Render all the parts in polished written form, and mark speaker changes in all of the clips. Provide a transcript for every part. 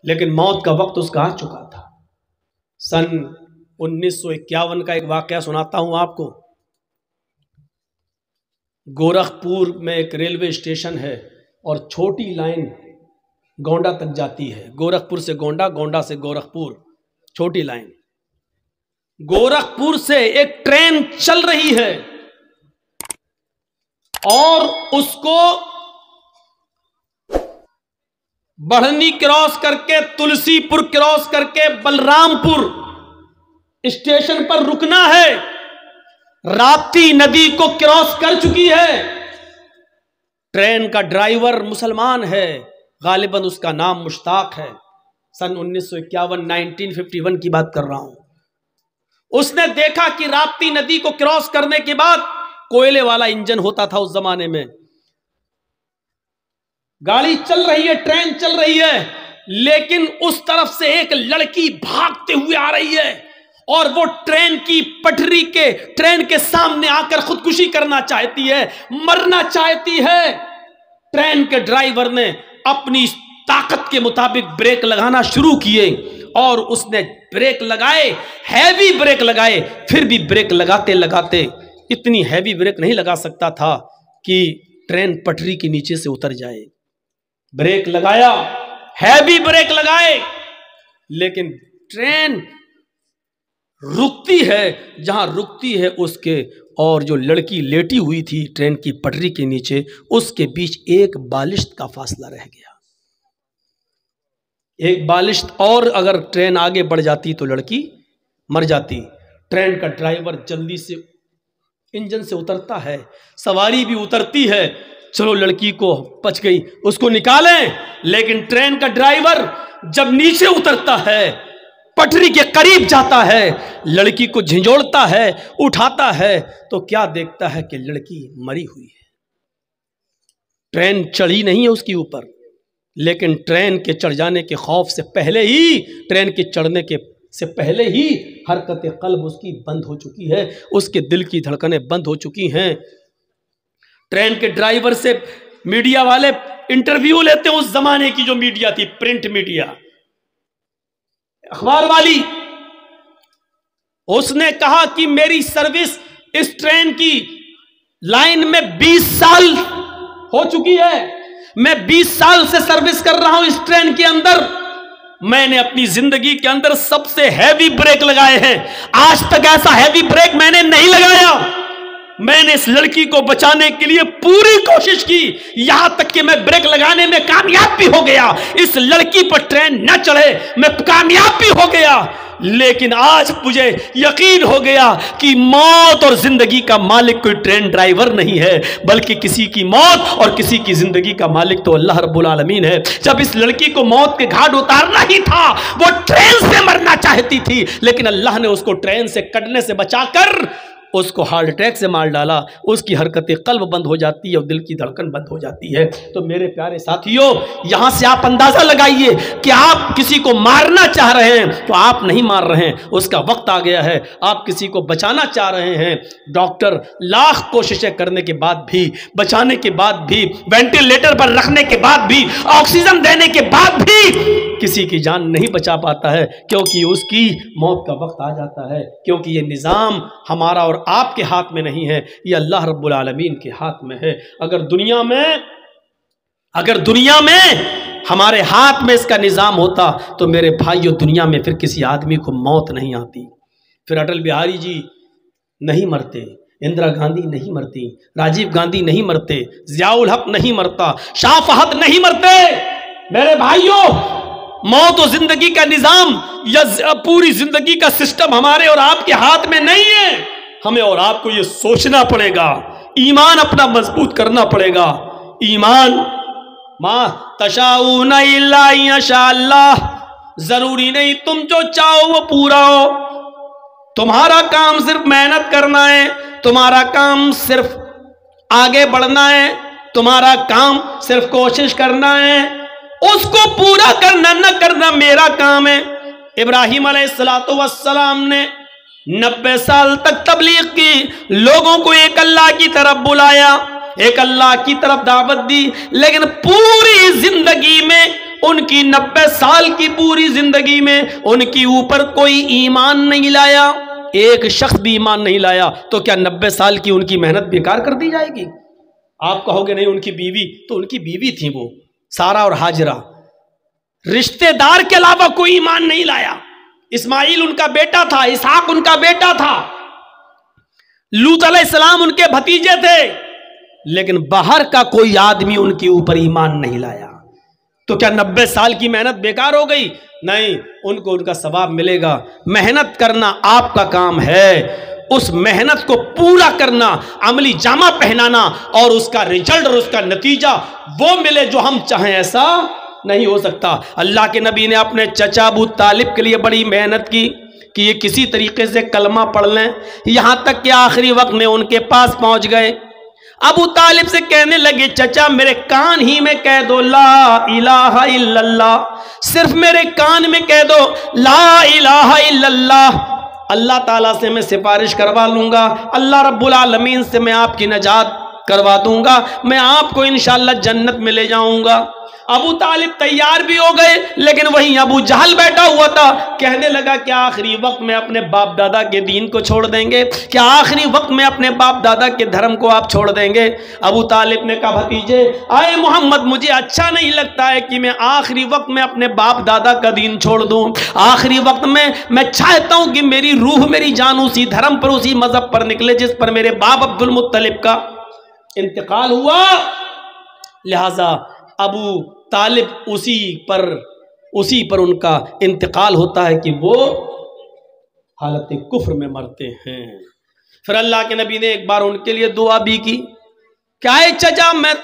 Speaker 1: लेकिन मौत का वक्त उसका आ चुका था। सन 1951 का एक वाकया सुनाता हूं आपको। गोरखपुर में एक रेलवे स्टेशन है और छोटी लाइन गोंडा तक जाती है। गोरखपुर से गोंडा, गोंडा से गोरखपुर, छोटी लाइन। गोरखपुर से एक ट्रेन चल रही है और उसको बढ़नी क्रॉस करके, तुलसीपुर क्रॉस करके बलरामपुर स्टेशन पर रुकना है। राप्ती नदी को क्रॉस कर चुकी है। ट्रेन का ड्राइवर मुसलमान है, गालिबन उसका नाम मुश्ताक है। सन 1951 1951 की बात कर रहा हूं। उसने देखा कि राप्ती नदी को क्रॉस करने के बाद कोयले वाला इंजन होता था उस जमाने में। गाड़ी चल रही है, ट्रेन चल रही है, लेकिन उस तरफ से एक लड़की भागते हुए आ रही है और वो ट्रेन की पटरी के, ट्रेन के सामने आकर खुदकुशी करना चाहती है, मरना चाहती है। ट्रेन के ड्राइवर ने अपनी ताकत के मुताबिक ब्रेक लगाना शुरू किए और उसने ब्रेक लगाए, हैवी ब्रेक लगाए। फिर भी ब्रेक लगाते लगाते इतनी हैवी ब्रेक नहीं लगा सकता था कि ट्रेन पटरी के नीचे से उतर जाए। ब्रेक लगाया, हैवी ब्रेक लगाए, लेकिन ट्रेन रुकती है जहां रुकती है उसके और जो लड़की लेटी हुई थी ट्रेन की पटरी के नीचे, उसके बीच एक बालिश्त का फासला रह गया। एक बालिश्त और अगर ट्रेन आगे बढ़ जाती तो लड़की मर जाती। ट्रेन का ड्राइवर जल्दी से इंजन से उतरता है, सवारी भी उतरती है। चलो लड़की को बच गई, उसको निकालें। लेकिन ट्रेन का ड्राइवर जब नीचे उतरता है, पटरी के करीब जाता है, लड़की को झिंझोड़ता है, उठाता है, तो क्या देखता है कि लड़की मरी हुई है। ट्रेन चढ़ी नहीं है उसके ऊपर, लेकिन ट्रेन के चढ़ जाने के खौफ से पहले ही, ट्रेन के चढ़ने के से पहले ही हरकत कल्ब उसकी बंद हो चुकी है, उसके दिल की धड़कनें बंद हो चुकी हैं। ट्रेन के ड्राइवर से मीडिया वाले इंटरव्यू लेते हैं। उस जमाने की जो मीडिया थी, प्रिंट मीडिया, अखबार वाली, उसने कहा कि मेरी सर्विस इस ट्रेन की लाइन में 20 साल हो चुकी है। मैं 20 साल से सर्विस कर रहा हूं इस ट्रेन के अंदर। मैंने अपनी जिंदगी के अंदर सबसे हैवी ब्रेक लगाए हैं। आज तक ऐसा हैवी ब्रेक मैंने नहीं लगाया। मैंने इस लड़की को बचाने के लिए पूरी कोशिश की, यहां तक कि मैं ब्रेक लगाने में कामयाब भी हो गया। इस लड़की पर ट्रेन न चढ़े मैं कामयाब भी हो गया। लेकिन आज मुझे यकीन हो गया कि मौत और जिंदगी का मालिक कोई ट्रेन ड्राइवर नहीं है, बल्कि किसी की मौत और किसी की जिंदगी का मालिक तो अल्लाह रब्बुल आलमीन है। जब इस लड़की को मौत के घाट उतारना ही था, वो ट्रेन से मरना चाहती थी, लेकिन अल्लाह ने उसको ट्रेन से कटने से बचाकर उसको हार्ट अटैक से मार डाला। उसकी हरकतें कल्ब बंद हो जाती है और दिल की धड़कन बंद हो जाती है। तो मेरे प्यारे साथियों, यहां से आप अंदाजा लगाइए कि आप किसी को मारना चाह रहे हैं तो आप नहीं मार रहे हैं, उसका वक्त आ गया है। आप किसी को बचाना चाह रहे हैं, डॉक्टर लाख कोशिशें करने के बाद भी, बचाने के बाद भी, वेंटिलेटर पर रखने के बाद भी, ऑक्सीजन देने के बाद भी किसी की जान नहीं बचा पाता है, क्योंकि उसकी मौत का वक्त आ जाता है। क्योंकि ये निज़ाम हमारा और आपके हाथ में नहीं है, ये अल्लाह रब्बुल आलमीन के हाथ में है। अगर दुनिया में हमारे हाथ में इसका निज़ाम होता तो मेरे भाइयों, दुनिया में फिर किसी आदमी को मौत नहीं आती। फिर अटल बिहारी जी नहीं मरते, इंदिरा गांधी नहीं मरती, राजीव गांधी नहीं मरते, जियाउल हक नहीं मरता, शाह फहद नहीं मरते। मेरे भाइयों, मौत और जिंदगी का निजाम या पूरी जिंदगी का सिस्टम हमारे और आपके हाथ में नहीं है। हमें और आपको ये सोचना पड़ेगा, ईमान अपना मजबूत करना पड़ेगा। ईमान, मा तशाऊना इल्ला इंशाअल्लाह, जरूरी नहीं तुम जो चाहो वो पूरा हो। तुम्हारा काम सिर्फ मेहनत करना है, तुम्हारा काम सिर्फ आगे बढ़ना है, तुम्हारा काम सिर्फ कोशिश करना है। उसको पूरा करना न करना मेरा काम है। इब्राहिम अलैहिस्सलातु वस्सलाम ने 90 साल तक तबलीग की, लोगों को एक अल्लाह की तरफ बुलाया, एक अल्लाह की तरफ दावत दी, लेकिन पूरी जिंदगी में उनकी 90 साल की पूरी जिंदगी में उनके ऊपर कोई ईमान नहीं लाया, एक शख्स भी ईमान नहीं लाया, तो क्या 90 साल की उनकी मेहनत बेकार कर दी जाएगी? आप कहोगे नहीं उनकी बीवी, तो उनकी बीवी थी वो सारा और हाजरा, रिश्तेदार के अलावा कोई ईमान नहीं लाया। इस्माइल उनका बेटा था, इसहाक उनका बेटा था, लूत अलैहिस्सलाम उनके भतीजे थे, लेकिन बाहर का कोई आदमी उनके ऊपर ईमान नहीं लाया। तो क्या 90 साल की मेहनत बेकार हो गई? नहीं, उनको उनका सवाब मिलेगा। मेहनत करना आपका काम है, उस मेहनत को पूरा करना, अमली जामा पहनाना और उसका रिजल्ट और उसका नतीजा वो मिले जो हम चाहें, ऐसा नहीं हो सकता। अल्लाह के नबी ने अपने चचा अबू तालिब के लिए बड़ी मेहनत की कि ये किसी तरीके से कलमा पढ़ लें, यहां तक कि आखिरी वक्त में उनके पास पहुंच गए। अबू तालिब से कहने लगे, चचा मेरे कान ही में कह दो ला इलाहा इल्लल्लाह, सिर्फ मेरे कान में कह दो ला इलाहा इल्लल्लाह, अल्लाह ताला से मैं सिफारिश करवा लूंगा, अल्लाह रब्बुल आलमीन से मैं आपकी नजात करवा दूंगा, मैं आपको इंशाअल्लाह जन्नत में ले जाऊंगा। अबू तालिब तैयार भी हो गए, लेकिन वहीं अबू जहल बैठा हुआ था, कहने लगा क्या आखिरी वक्त में अपने बाप दादा के दीन को छोड़ देंगे? क्या आखिरी वक्त में अपने बाप दादा के धर्म को आप छोड़ देंगे? अबू तालिब ने कहा, भतीजे आए मोहम्मद, मुझे अच्छा नहीं लगता है कि मैं आखिरी वक्त में अपने बाप दादा का दीन छोड़ दूं। आखिरी वक्त में मैं चाहता हूं कि मेरी रूह मेरी जान उसी धर्म पर, उसी मजहब पर निकले जिस पर मेरे बाप अब्दुल मुत्तलिब का इंतकाल हुआ। लिहाजा अबू तालिब उसी पर उनका इंतकाल होता है कि वो हालत कुफ्र में मरते हैं। फिर अल्लाह के नबी ने एक बार उनके लिए दुआ भी की, क्या है चचा, मैं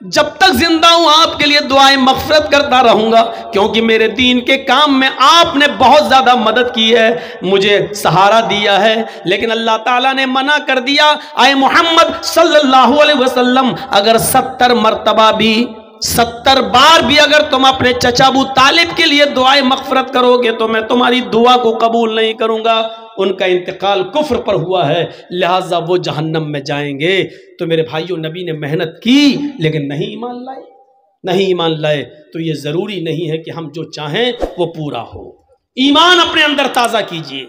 Speaker 1: जब तक जिंदा हूं आपके लिए दुआएं मगफिरत करता रहूंगा, क्योंकि मेरे दीन के काम में आपने बहुत ज्यादा मदद की है, मुझे सहारा दिया है। लेकिन अल्लाह ताला ने मना कर दिया, आए मोहम्मद सल्लल्लाहु अलैहि वसल्लम, अगर 70 मरतबा भी, 70 बार भी अगर तुम अपने चचा अबू तालिब के लिए दुआएं मगफिरत करोगे तो मैं तुम्हारी दुआ को कबूल नहीं करूंगा। उनका इंतकाल कुफ्र पर हुआ है, लिहाजा वो जहन्नम में जाएंगे। तो मेरे भाइयों, नबी ने मेहनत की लेकिन नहीं ईमान लाए, तो ये जरूरी नहीं है कि हम जो चाहें वो पूरा हो। ईमान अपने अंदर ताजा कीजिए।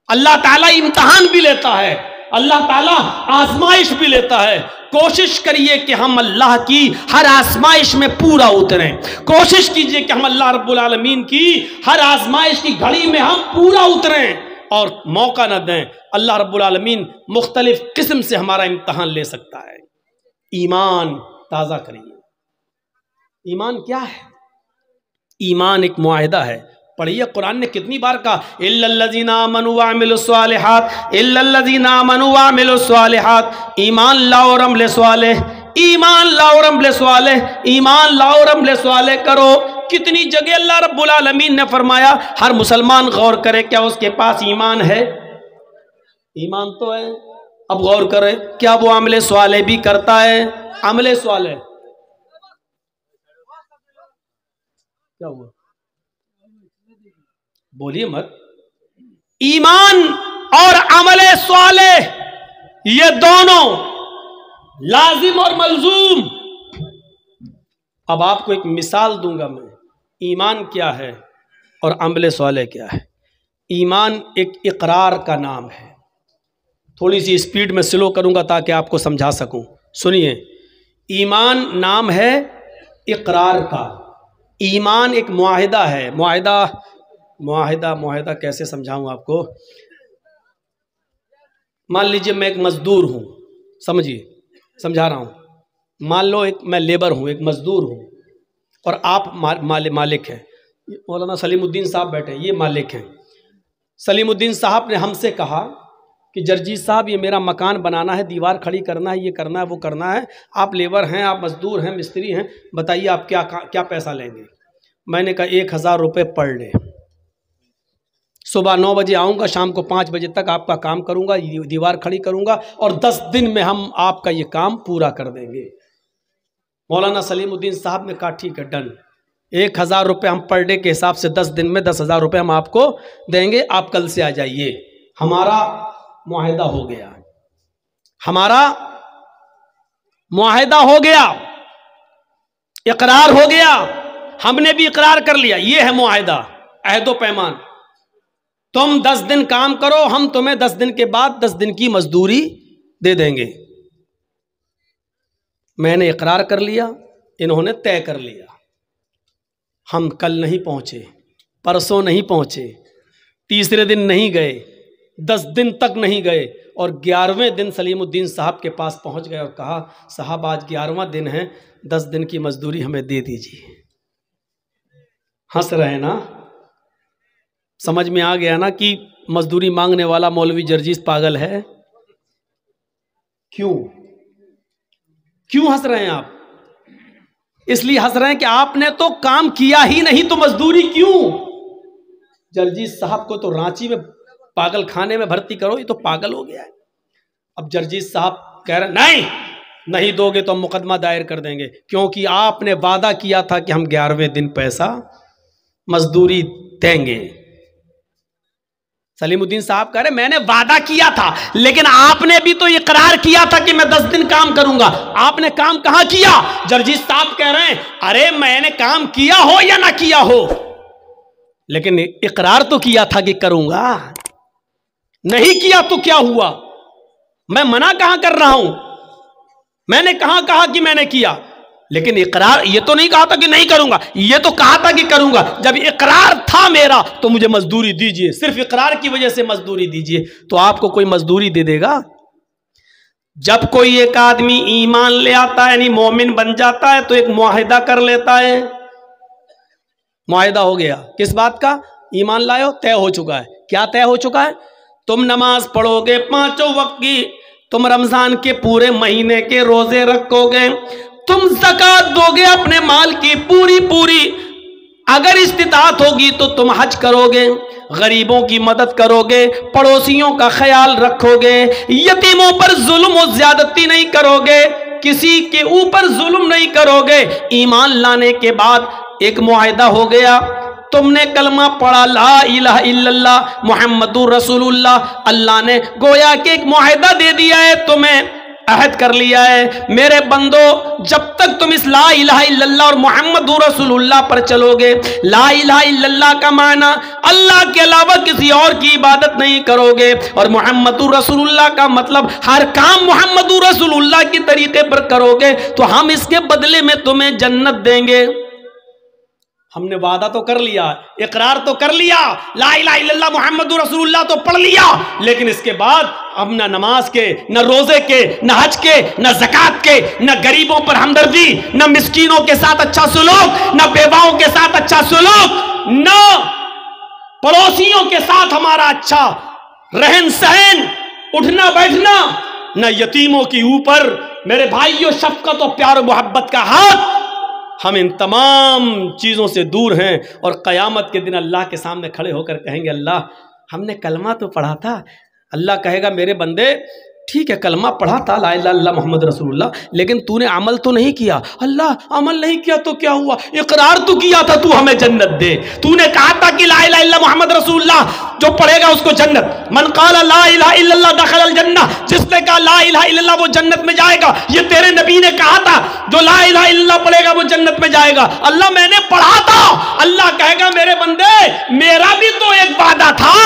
Speaker 1: अल्लाह ताला इम्तिहान भी लेता है, अल्लाह ताला आजमाइश भी लेता है। कोशिश करिए कि हम अल्लाह की हर आजमाइश में पूरा उतरें। कोशिश कीजिए कि हम अल्लाह रब्बुल आलमीन की हर आजमाइश की घड़ी में हम पूरा उतरें और मौका न दें। अल्लाह रब्बुल आलमीन मुख्तलिफ किस्म से हमारा इम्तहान ले सकता है। ईमान ताज़ा करिए। ईमान क्या है? ईमान एक मुआहिदा है। पढ़िए, कुरान ने कितनी बार कहा, इल्लल्लज़ीना आमनू व अमिलुस्सालिहात, इल्लल्लज़ीना आमनू व अमिलुस्सालिहात, ईमान लाओ और अमल स्वालिह, ईमान लाओ और अमल स्वालिह, ईमान लाओ और अमल स्वालिह करो। कितनी जगह अल्लाह रब्बुल आलमीन ने फरमाया। हर मुसलमान गौर करे, क्या उसके पास ईमान है? ईमान तो है। अब गौर करे, क्या वो अमल स्वालिह भी करता है? अमल स्वालिह क्या हुआ? बोलिए मत। ईमान और अमल स्वालिह ये दोनों लाजिम और मलजूम। अब आपको एक मिसाल दूंगा मैं, ईमान क्या है और अमल स्वालिह क्या है। ईमान एक इकरार का नाम है। थोड़ी सी स्पीड में स्लो करूंगा ताकि आपको समझा सकूं। सुनिए, ईमान नाम है इकरार का। ईमान एक मुआहिदा है। मुआहिदा कैसे समझाऊं आपको? मान लीजिए मैं एक मजदूर हूं, समझिए, समझा रहा हूं। मान लो मैं लेबर हूं, एक मजदूर हूं, और आप मालिक हैं। मौलाना सलीमुद्दीन साहब बैठे, ये मालिक हैं। सलीमुद्दीन साहब ने हमसे कहा कि जरजीत साहब, ये मेरा मकान बनाना है, दीवार खड़ी करना है, ये करना है, वो करना है। आप लेबर हैं, आप मजदूर हैं, मिस्त्री हैं, बताइए आप क्या पैसा लेंगे? मैंने कहा 1000 रुपये पर डे। सुबह 9 बजे आऊँगा, शाम को 5 बजे तक आपका काम करूँगा, दीवार खड़ी करूँगा, और 10 दिन में हम आपका ये काम पूरा कर देंगे। मौलाना सलीमुद्दीन साहब ने कहा ठीक है, डन। 1000 रुपये हम पर डे के हिसाब से 10 दिन में 10,000 रुपये हम आपको देंगे। आप कल से आ जाइए। हमारा मुआहिदा हो गया, हमारा मुआहिदा हो गया, इकरार हो गया। हमने भी इकरार कर लिया, ये है मुआहिदा, अहदो पैमान। तुम 10 दिन काम करो, हम तुम्हें 10 दिन के बाद 10 दिन की मजदूरी दे देंगे। मैंने इकरार कर लिया, इन्होंने तय कर लिया। हम कल नहीं पहुंचे, परसों नहीं पहुंचे, तीसरे दिन नहीं गए, 10 दिन तक नहीं गए, और 11वें दिन सलीमुद्दीन साहब के पास पहुंच गए और कहा, साहब आज 11वां दिन है, 10 दिन की मजदूरी हमें दे दीजिए। हंस रहे ना? समझ में आ गया ना कि मजदूरी मांगने वाला मौलवी जर्जीस पागल है। क्यों हंस रहे हैं आप? इसलिए हंस रहे हैं कि आपने तो काम किया ही नहीं, तो मजदूरी क्यों? जर्जीस साहब को तो रांची में पागल खाने में भर्ती करो, ये तो पागल हो गया है। अब जर्जीस साहब कह रहे नहीं दोगे तो हम मुकदमा दायर कर देंगे, क्योंकि आपने वादा किया था कि हम 11वें दिन पैसा मजदूरी देंगे। सलीमुद्दीन साहब कह रहे मैंने वादा किया था, लेकिन आपने भी तो इकरार किया था कि मैं 10 दिन काम करूंगा। आपने काम कहां किया? जर्जीस साहब कह रहे हैं अरे मैंने काम किया हो या ना किया हो, लेकिन इकरार तो किया था कि करूंगा। नहीं किया तो क्या हुआ? मैं मना कहां कर रहा हूं? मैंने कहां कहा कि मैंने किया? लेकिन इकरार ये तो नहीं कहा था कि नहीं करूंगा, ये तो कहा था कि करूंगा। जब इकरार था मेरा तो मुझे मजदूरी दीजिए, सिर्फ इकरार की वजह से मजदूरी दीजिए। तो आपको कोई मजदूरी दे देगा? जब कोई एक आदमी ईमान ले आता है, यानी मोमिन बन जाता है, तो एक मुआहिदा कर लेता है। मुआहिदा हो गया किस बात का? ईमान लायो, तय हो चुका है। क्या तय हो चुका है? तुम नमाज पढ़ोगे 5 वक्त की, तुम रमजान के पूरे महीने के रोजे रखोगे, तुम ज़कात दोगे अपने माल की पूरी, अगर इस्तिताअत होगी तो तुम हज करोगे, गरीबों की मदद करोगे, पड़ोसियों का ख्याल रखोगे, यतीमों पर जुल्म और ज्यादती नहीं करोगे, किसी के ऊपर जुल्म नहीं करोगे। ईमान लाने के बाद एक मुआहिदा हो गया। तुमने कलमा पढ़ा ला इलाहा इल्लल्लाह मुहम्मदुर रसूलुल्लाह, अल्लाह ने गोया के एक मुआहिदा दे दिया है, तुम्हें अहद कर लिया है, मेरे बंदो जब तक तुम इस ला इलाहा इल्लल्लाह और मुहम्मदुर रसूलुल्लाह पर चलोगे, ला इलाहा इल्लल्लाह का माना अल्लाह के अलावा किसी और की इबादत नहीं करोगे, और मुहम्मदुर रसूलुल्लाह का मतलब हर काम मुहम्मदुर रसूलुल्लाह की तरीके पर करोगे, तो हम इसके बदले में तुम्हें जन्नत देंगे। हमने वादा तो कर लिया, इकरार तो कर लिया, ला इलाहा इल्लल्लाह मुहम्मदुर रसूलुल्लाह तो पढ़ लिया, लेकिन इसके बाद हम न नमाज के, न रोजे के, न हज के, न ज़कात के, न गरीबों पर हमदर्दी, न मिस्कीनों के साथ अच्छा सुलूक, न बेवाओं के साथ अच्छा सुलूक, न पड़ोसियों के साथ हमारा अच्छा रहन सहन, उठना बैठना, न यतीमों के ऊपर मेरे भाइयों शफकत और प्यार और मोहब्बत का हाथ। हम इन तमाम चीज़ों से दूर हैं, और क़यामत के दिन अल्लाह के सामने खड़े होकर कहेंगे अल्लाह हमने कलमा तो पढ़ा था। अल्लाह कहेगा मेरे बंदे ठीक है कलमा पढ़ा था ला इलाहा इल्लल्लाह मुहम्मद रसूलुल्लाह, लेकिन तूने अमल तो नहीं किया। अल्लाह अमल नहीं किया तो क्या हुआ? इकरार तो किया था तू हमें जन्नत दे, तूने कहा था कि ला इलाहा इल्लल्लाह मुहम्मद रसूलुल्लाह जो पढ़ेगा उसको जन्नत, मन क़ाला ला इलाहा इल्लल्लाह दखलल जन्नह, जिसने कहा ला इलाहा इल्लल्लाह वो जन्नत में जाएगा। ये तेरे नबी ने कहा था जो ला इलाहा इल्लल्लाह पढ़ेगा वो जन्नत में जाएगा। अल्लाह मैंने पढ़ा था। अल्लाह कहेगा मेरे बंदे मेरा भी तो एक वादा था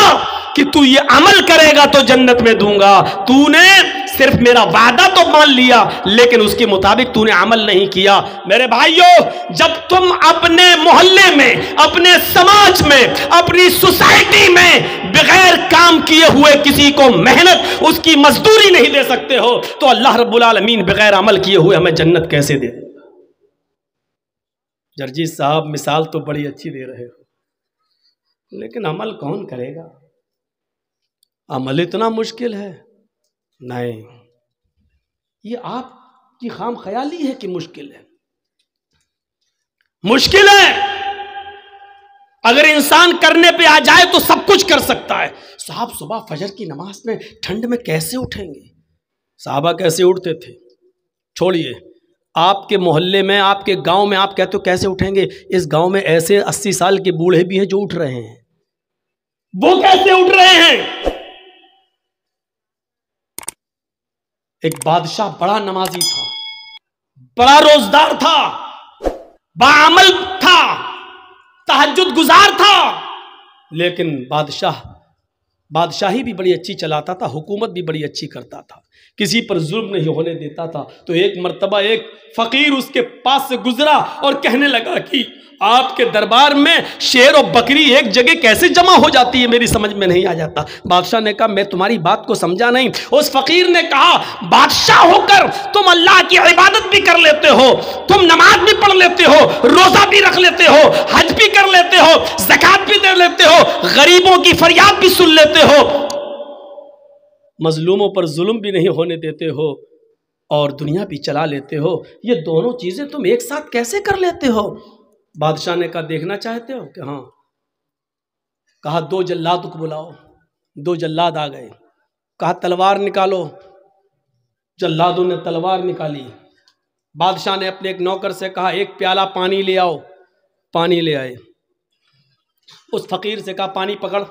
Speaker 1: कि तू ये अमल करेगा तो जन्नत में दूंगा। तूने सिर्फ मेरा वादा तो मान लिया, लेकिन उसके मुताबिक तूने अमल नहीं किया। मेरे भाइयों जब तुम अपने मोहल्ले में, अपने समाज में, अपनी सोसाइटी में बगैर काम किए हुए किसी को मेहनत उसकी मजदूरी नहीं दे सकते हो, तो अल्लाह रब्बुल आलमीन बगैर अमल किए हुए हमें जन्नत कैसे दे? जर्जीस साहब मिसाल तो बड़ी अच्छी दे रहे हो, लेकिन अमल कौन करेगा? अमल इतना मुश्किल है? नहीं, ये आपकी खाम ख्याली है कि मुश्किल है। मुश्किल है। अगर इंसान करने पे आ जाए तो सब कुछ कर सकता है। साहब सुबह फजर की नमाज में ठंड में कैसे उठेंगे? साहबा कैसे उठते थे छोड़िए, आपके मोहल्ले में, आपके गांव में आप कहते हो कैसे उठेंगे? इस गांव में ऐसे 80 साल के बूढ़े भी हैं जो उठ रहे हैं। वो कैसे उठ रहे हैं? एक बादशाह बड़ा नमाजी था, बड़ा रोजदार था, बाअमल था, तहज्जुद गुजार था, लेकिन बादशाही भी बड़ी अच्छी चलाता था, हुकूमत भी बड़ी अच्छी करता था, किसी पर जुल्म नहीं होने देता था। तो एक मर्तबा एक फकीर उसके पास से गुजरा और कहने लगा कि आपके दरबार में शेर और बकरी एक जगह कैसे जमा हो जाती है, मेरी समझ में नहीं आ जाता। बादशाह ने कहा मैं तुम्हारी बात को समझा नहीं। उस फकीर ने कहा बादशाह होकर तुम अल्लाह की इबादत भी कर लेते हो, तुम नमाज भी पढ़ लेते हो, रोजा भी रख लेते हो, हज भी कर लेते हो, ज़कात भी दे लेते हो, गरीबों की फरियाद भी सुन लेते हो, मजलूमों पर जुल्म भी नहीं होने देते हो और दुनिया भी चला लेते हो, ये दोनों चीजें तुम एक साथ कैसे कर लेते हो? बादशाह ने कहा देखना चाहते हो कि हाँ। कहा 2 जल्लाद को बुलाओ। 2 जल्लाद आ गए। कहा तलवार निकालो। जल्लादों ने तलवार निकाली। बादशाह ने अपने एक नौकर से कहा 1 प्याला पानी ले आओ। पानी ले आए। उस फकीर से कहा पानी पकड़।